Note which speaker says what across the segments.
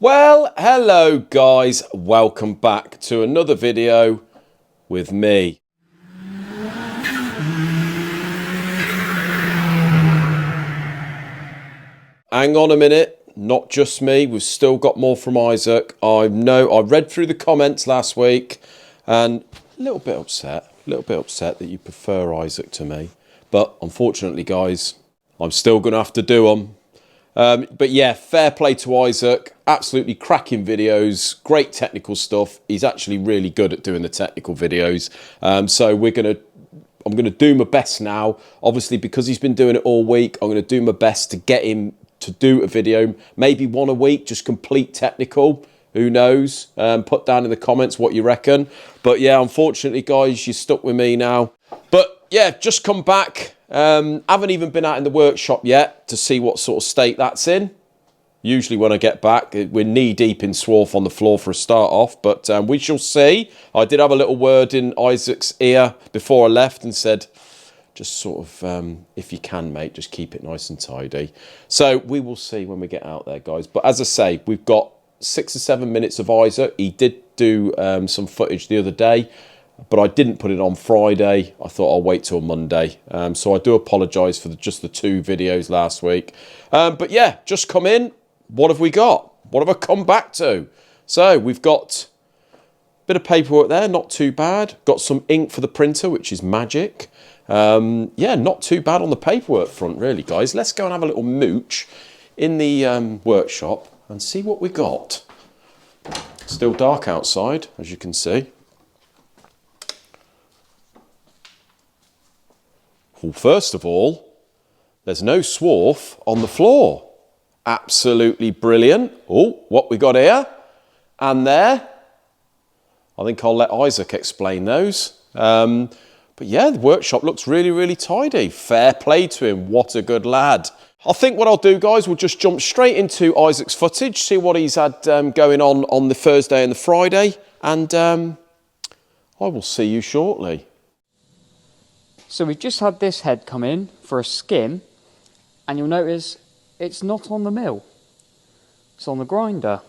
Speaker 1: Well, hello guys, welcome back to another video with me. Hang on a minute, not just me, we've still got more from Isaac. I read through the comments last week and a little bit upset that you prefer Isaac to me. But unfortunately guys, I'm still going to have to do them. But yeah, fair play to Isaac. Absolutely cracking videos, great technical stuff. He's actually really good at doing the technical videos. So I'm gonna do my best now. Obviously, because he's been doing it all week, I'm gonna do my best to get him to do a video, maybe one a week, just complete technical. Who knows? Put down in the comments what you reckon. But yeah, unfortunately, guys, you're stuck with me now. But yeah, just come back. Haven't even been out in the workshop yet to see what sort of state that's in. Usually when I get back, we're knee deep in swarf on the floor for a start off, but we shall see. I did have a little word in Isaac's ear before I left and said, just sort of, if you can, mate, just keep it nice and tidy. So we will see when we get out there, guys. But as I say, we've got 6 or 7 minutes of Isaac. He did do some footage the other day, but I didn't put it on Friday. I thought I'll wait till Monday. So I do apologise for just the 2 videos last week. But yeah, just come in. What have we got? What have I come back to? So we've got a bit of paperwork there, not too bad. Got some ink for the printer, which is magic. Yeah, not too bad on the paperwork front, really, guys. Let's go and have a little mooch in the workshop and see what we got. Still dark outside, as you can see. Well, first of all, there's no swarf on the floor. Absolutely brilliant. Oh, what we got here and there. I think I'll let Isaac explain those. But yeah, the workshop looks really, really tidy. Fair play to him. What a good lad. I think what I'll do, guys, we'll just jump straight into Isaac's footage, see what he's had going on the Thursday and the Friday, and I will see you shortly.
Speaker 2: So we've just had this head come in for a skim, and you'll notice it's not on the mill, it's on the grinder.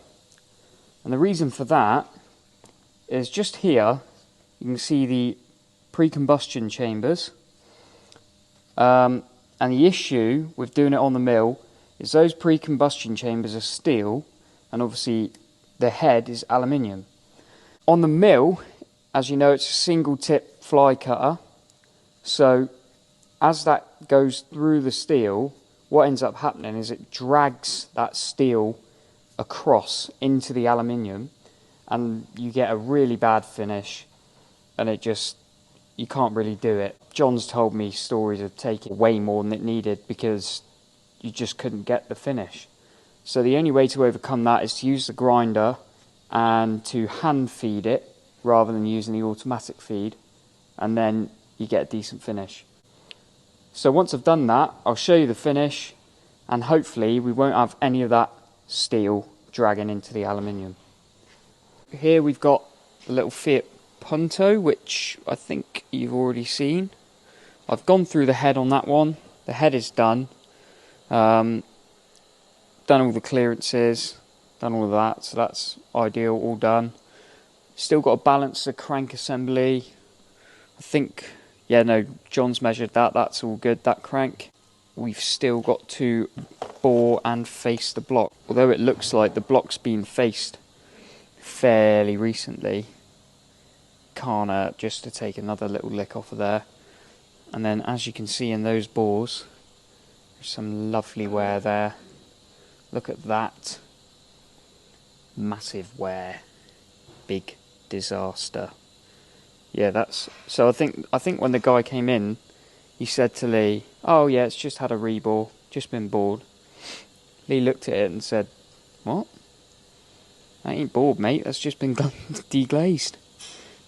Speaker 2: And the reason for that is just here, you can see the pre-combustion chambers. And the issue with doing it on the mill is those pre-combustion chambers are steel, and obviously the head is aluminium. On the mill, as you know, it's a single tip fly cutter. So as that goes through the steel, what ends up happening is it drags that steel across into the aluminium, and you get a really bad finish, and you can't really do it. John's told me stories of taking way more than it needed because you just couldn't get the finish. So the only way to overcome that is to use the grinder and to hand feed it rather than using the automatic feed, and then you get a decent finish. So once I've done that, I'll show you the finish, and hopefully we won't have any of that steel dragging into the aluminium. Here we've got the little Fiat Punto, which I think you've already seen. I've gone through the head on that one. The head is done. Done all the clearances, done all of that, so that's ideal, all done. Still got to balance the crank assembly. I think, yeah, no, John's measured that, that's all good, that crank. We've still got to bore and face the block. Although it looks like the block's been faced fairly recently, can't hurt just to take another little lick off of there. And then as you can see in those bores, there's some lovely wear there. Look at that. Massive wear. Big disaster. Yeah, that's so. I think when the guy came in, he said to Lee, "Oh yeah, it's just had a rebore, just been bored." Lee looked at it and said, "What? That ain't bored, mate. That's just been deglazed."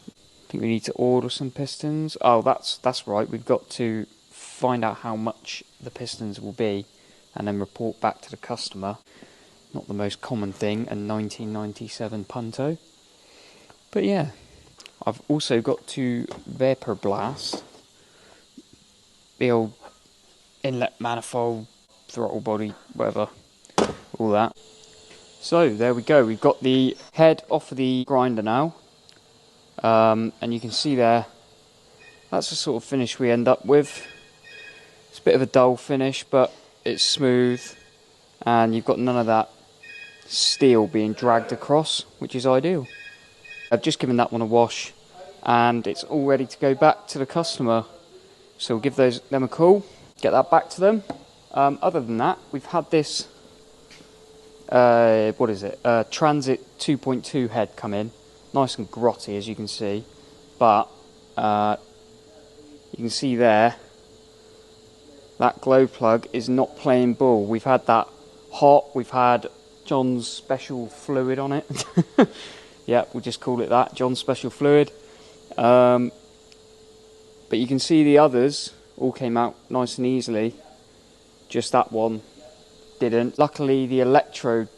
Speaker 2: I think we need to order some pistons. Oh, that's right. We've got to find out how much the pistons will be, and then report back to the customer. Not the most common thing, a 1997 Punto, but yeah. I've also got to vapor blast the old inlet manifold, throttle body, whatever, all that. So there we go, we've got the head off of the grinder now, and you can see there, that's the sort of finish we end up with. It's a bit of a dull finish, but it's smooth, and you've got none of that steel being dragged across, which is ideal. I've just given that one a wash, and it's all ready to go back to the customer. So we'll give them a call, get that back to them. Other than that, we've had this Transit 2.2 head come in, nice and grotty as you can see, but you can see there that glow plug is not playing ball. We've had that hot, we've had John's special fluid on it. Yeah, we'll just call it that, John's special fluid. But you can see the others all came out nice and easily, just that one didn't. Luckily the electrode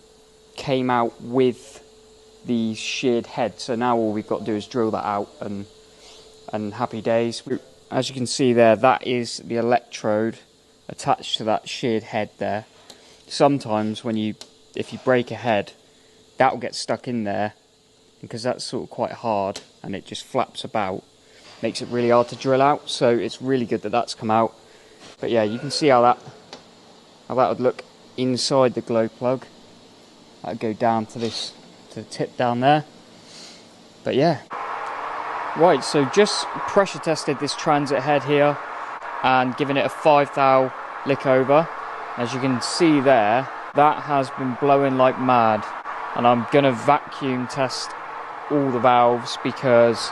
Speaker 2: came out with the sheared head, so now all we've got to do is drill that out and happy days. As you can see there, that is the electrode attached to that sheared head there. Sometimes if you break a head, that will get stuck in there, because that's sort of quite hard and it just flaps about, makes it really hard to drill out. So it's really good that that's come out. But yeah, you can see how that would look inside the glow plug. That would go down to the tip down there. But yeah, right, so just pressure tested this transit head here and given it a 5 thou lick over. As you can see there, that has been blowing like mad, and I'm gonna vacuum test all the valves, because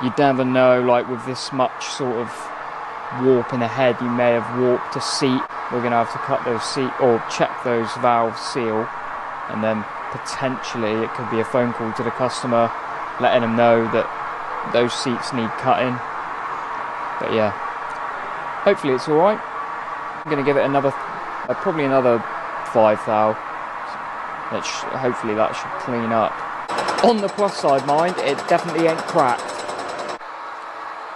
Speaker 2: you never know, like with this much sort of warp in the head, you may have warped a seat. We're gonna have to cut those or check those valves seal, and then potentially it could be a phone call to the customer letting them know that those seats need cutting. But yeah, hopefully it's all right. I'm gonna give it another probably another 5 thou. Hopefully that should clean up. On the plus side, mind, it definitely ain't cracked.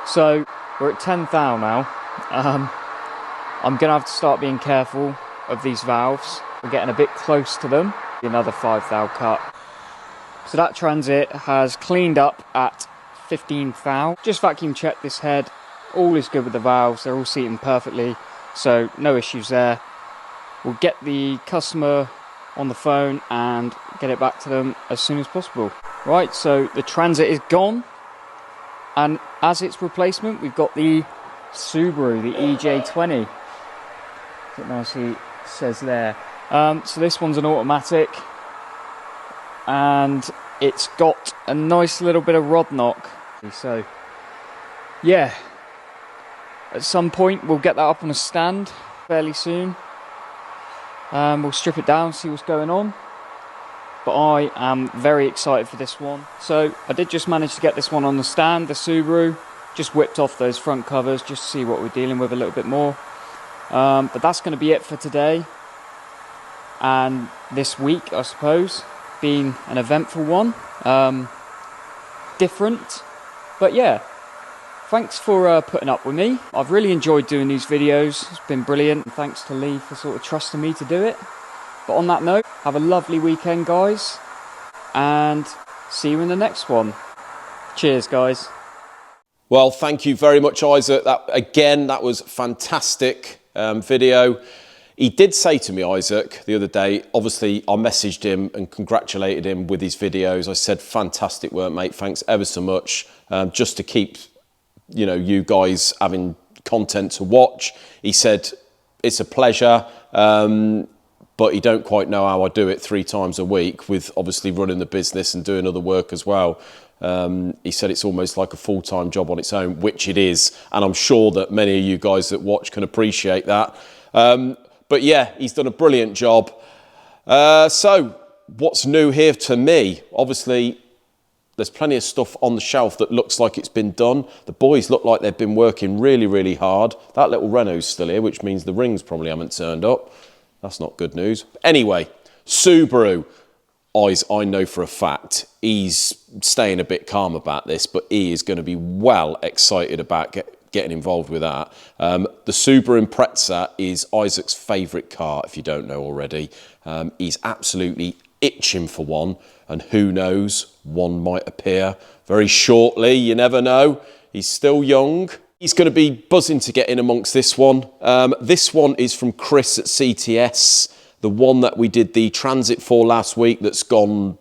Speaker 2: So we're at 10 thou now. I'm gonna have to start being careful of these valves. We're getting a bit close to them. Another 5 thou cut. So that transit has cleaned up at 15 thou. Just vacuum checked this head. All is good with the valves. They're all seating perfectly, so no issues there. We'll get the customer on the phone and get it back to them as soon as possible. Right, so the transit is gone, and as its replacement we've got the Subaru, the EJ20. It nicely says there. So this one's an automatic, and it's got a nice little bit of rod knock. So yeah, at some point we'll get that up on a stand fairly soon. We'll strip it down, see what's going on. But I am very excited for this one. So I did just manage to get this one on the stand, the Subaru. Just whipped off those front covers just to see what we're dealing with a little bit more. But that's going to be it for today. And this week, I suppose, being an eventful one. Different. But yeah, thanks for putting up with me. I've really enjoyed doing these videos. It's been brilliant. And thanks to Lee for sort of trusting me to do it. But on that note, have a lovely weekend, guys. And see you in the next one. Cheers, guys.
Speaker 1: Well, thank you very much, Isaac. That was fantastic video. He did say to me, Isaac, the other day, obviously I messaged him and congratulated him with his videos. I said, fantastic work, mate. Thanks ever so much. Just to keep, you guys having content to watch. He said, it's a pleasure. But he don't quite know how I do it 3 times a week, with obviously running the business and doing other work as well. He said it's almost like a full-time job on its own, which it is. And I'm sure that many of you guys that watch can appreciate that. But yeah, he's done a brilliant job. So what's new here to me? Obviously, there's plenty of stuff on the shelf that looks like it's been done. The boys look like they've been working really, really hard. That little Renault's still here, which means the rings probably haven't turned up. That's not good news. Anyway, Subaru, I know for a fact he's staying a bit calm about this, but he is going to be well excited about getting involved with that. The Subaru Impreza is Isaac's favourite car, if you don't know already. He's absolutely itching for one, and who knows, one might appear very shortly. You never know. He's still young. He's going to be buzzing to get in amongst this one. This one is from Chris at CTS, the one that we did the transit for last week that's gone,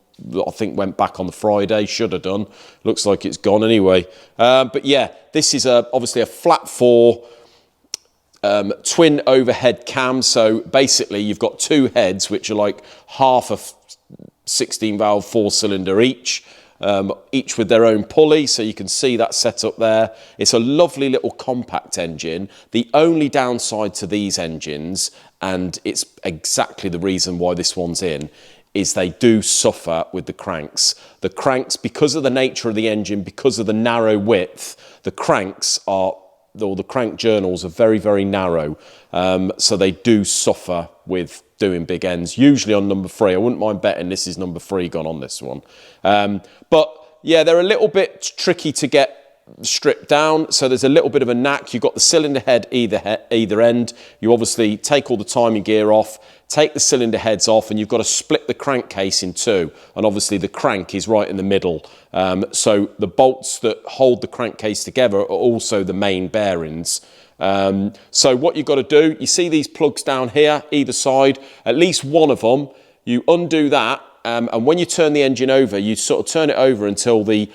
Speaker 1: I think went back on the Friday, should have done. Looks like it's gone anyway. But yeah, this is obviously a flat 4 twin overhead cam. So basically you've got 2 heads, which are like half a 16 valve 4-cylinder each with their own pulley, so you can see that set up there. It's a lovely little compact engine. The only downside to these engines, and it's exactly the reason why this one's in, is they do suffer with the cranks. The cranks, because of the nature of the engine, because of the narrow width, the cranks are, or the crank journals are very, very narrow. So they do suffer with doing big ends, usually on number 3. I wouldn't mind betting this is number 3 gone on this one. But yeah, they're a little bit tricky to get stripped down, so there's a little bit of a knack. You've got the cylinder head either end. You obviously take all the timing gear off, take the cylinder heads off, and you've got to split the crankcase in 2, and obviously the crank is right in the middle. So the bolts that hold the crankcase together are also the main bearings. So what you've got to do, you see these plugs down here either side, at least one of them, you undo that, and when you turn the engine over, you sort of turn it over until the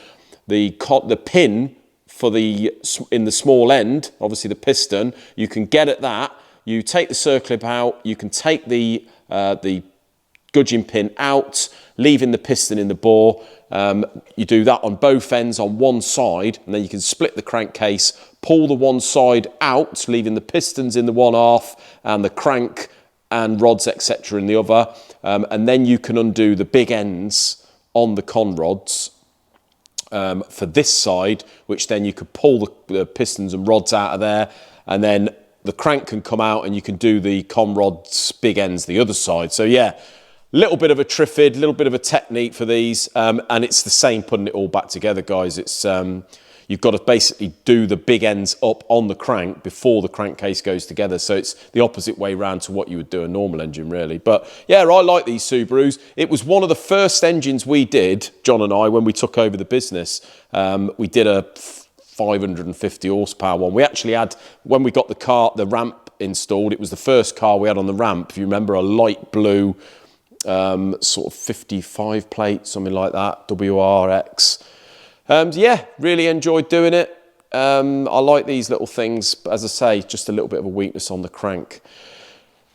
Speaker 1: pin for in the small end, obviously the piston, you can get at that. You take the circlip out, you can take the gudgeon pin out, leaving the piston in the bore. You do that on both ends on one side, and then you can split the crankcase, pull the one side out, leaving the pistons in the one half and the crank and rods, etc. in the other. And then you can undo the big ends on the con rods for this side, which then you could pull the pistons and rods out of there, and then the crank can come out and you can do the con rods big ends the other side. So yeah, little bit of a triffid, little bit of a technique for these, and it's the same putting it all back together, guys. It's you've got to basically do the big ends up on the crank before the crankcase goes together. So it's the opposite way round to what you would do a normal engine, really. But yeah, I like these Subarus. It was one of the first engines we did, John and I, when we took over the business. We did a 550 horsepower one. We actually had, when we got the ramp installed, it was the first car we had on the ramp. If you remember, a light blue sort of 55 plate, something like that, WRX. Yeah, really enjoyed doing it. I like these little things, but as I say, just a little bit of a weakness on the crank.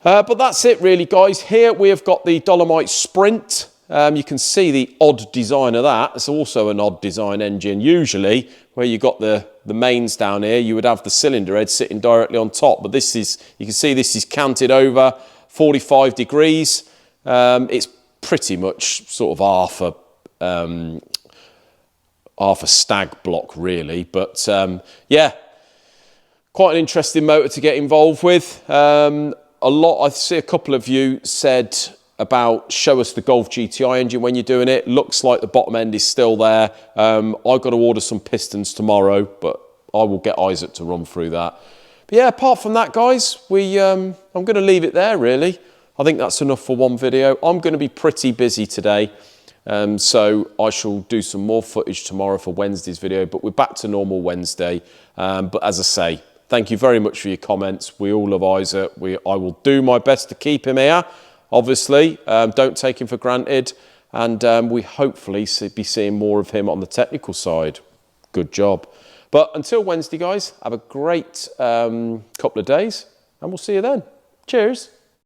Speaker 1: But that's it really, guys. Here we have got the Dolomite Sprint. You can see the odd design of that. It's also an odd design engine. Usually, where you got the mains down here, you would have the cylinder head sitting directly on top. But this is, you can see this is canted over 45 degrees. It's pretty much sort of half a stag block, really. But yeah, quite an interesting motor to get involved with. I see a couple of you said about show us the Golf GTI engine when you're doing it. Looks like the bottom end is still there. I've got to order some pistons tomorrow, but I will get Isaac to run through that. But yeah, apart from that, guys, I'm going to leave it there, really. I think that's enough for one video. I'm going to be pretty busy today, so I shall do some more footage tomorrow for Wednesday's video, but we're back to normal Wednesday. But as I say, thank you very much for your comments. We all love Isaac. I will do my best to keep him here, obviously. Don't take him for granted. And we hopefully be seeing more of him on the technical side. Good job. But until Wednesday, guys, have a great couple of days, and we'll see you then. Cheers.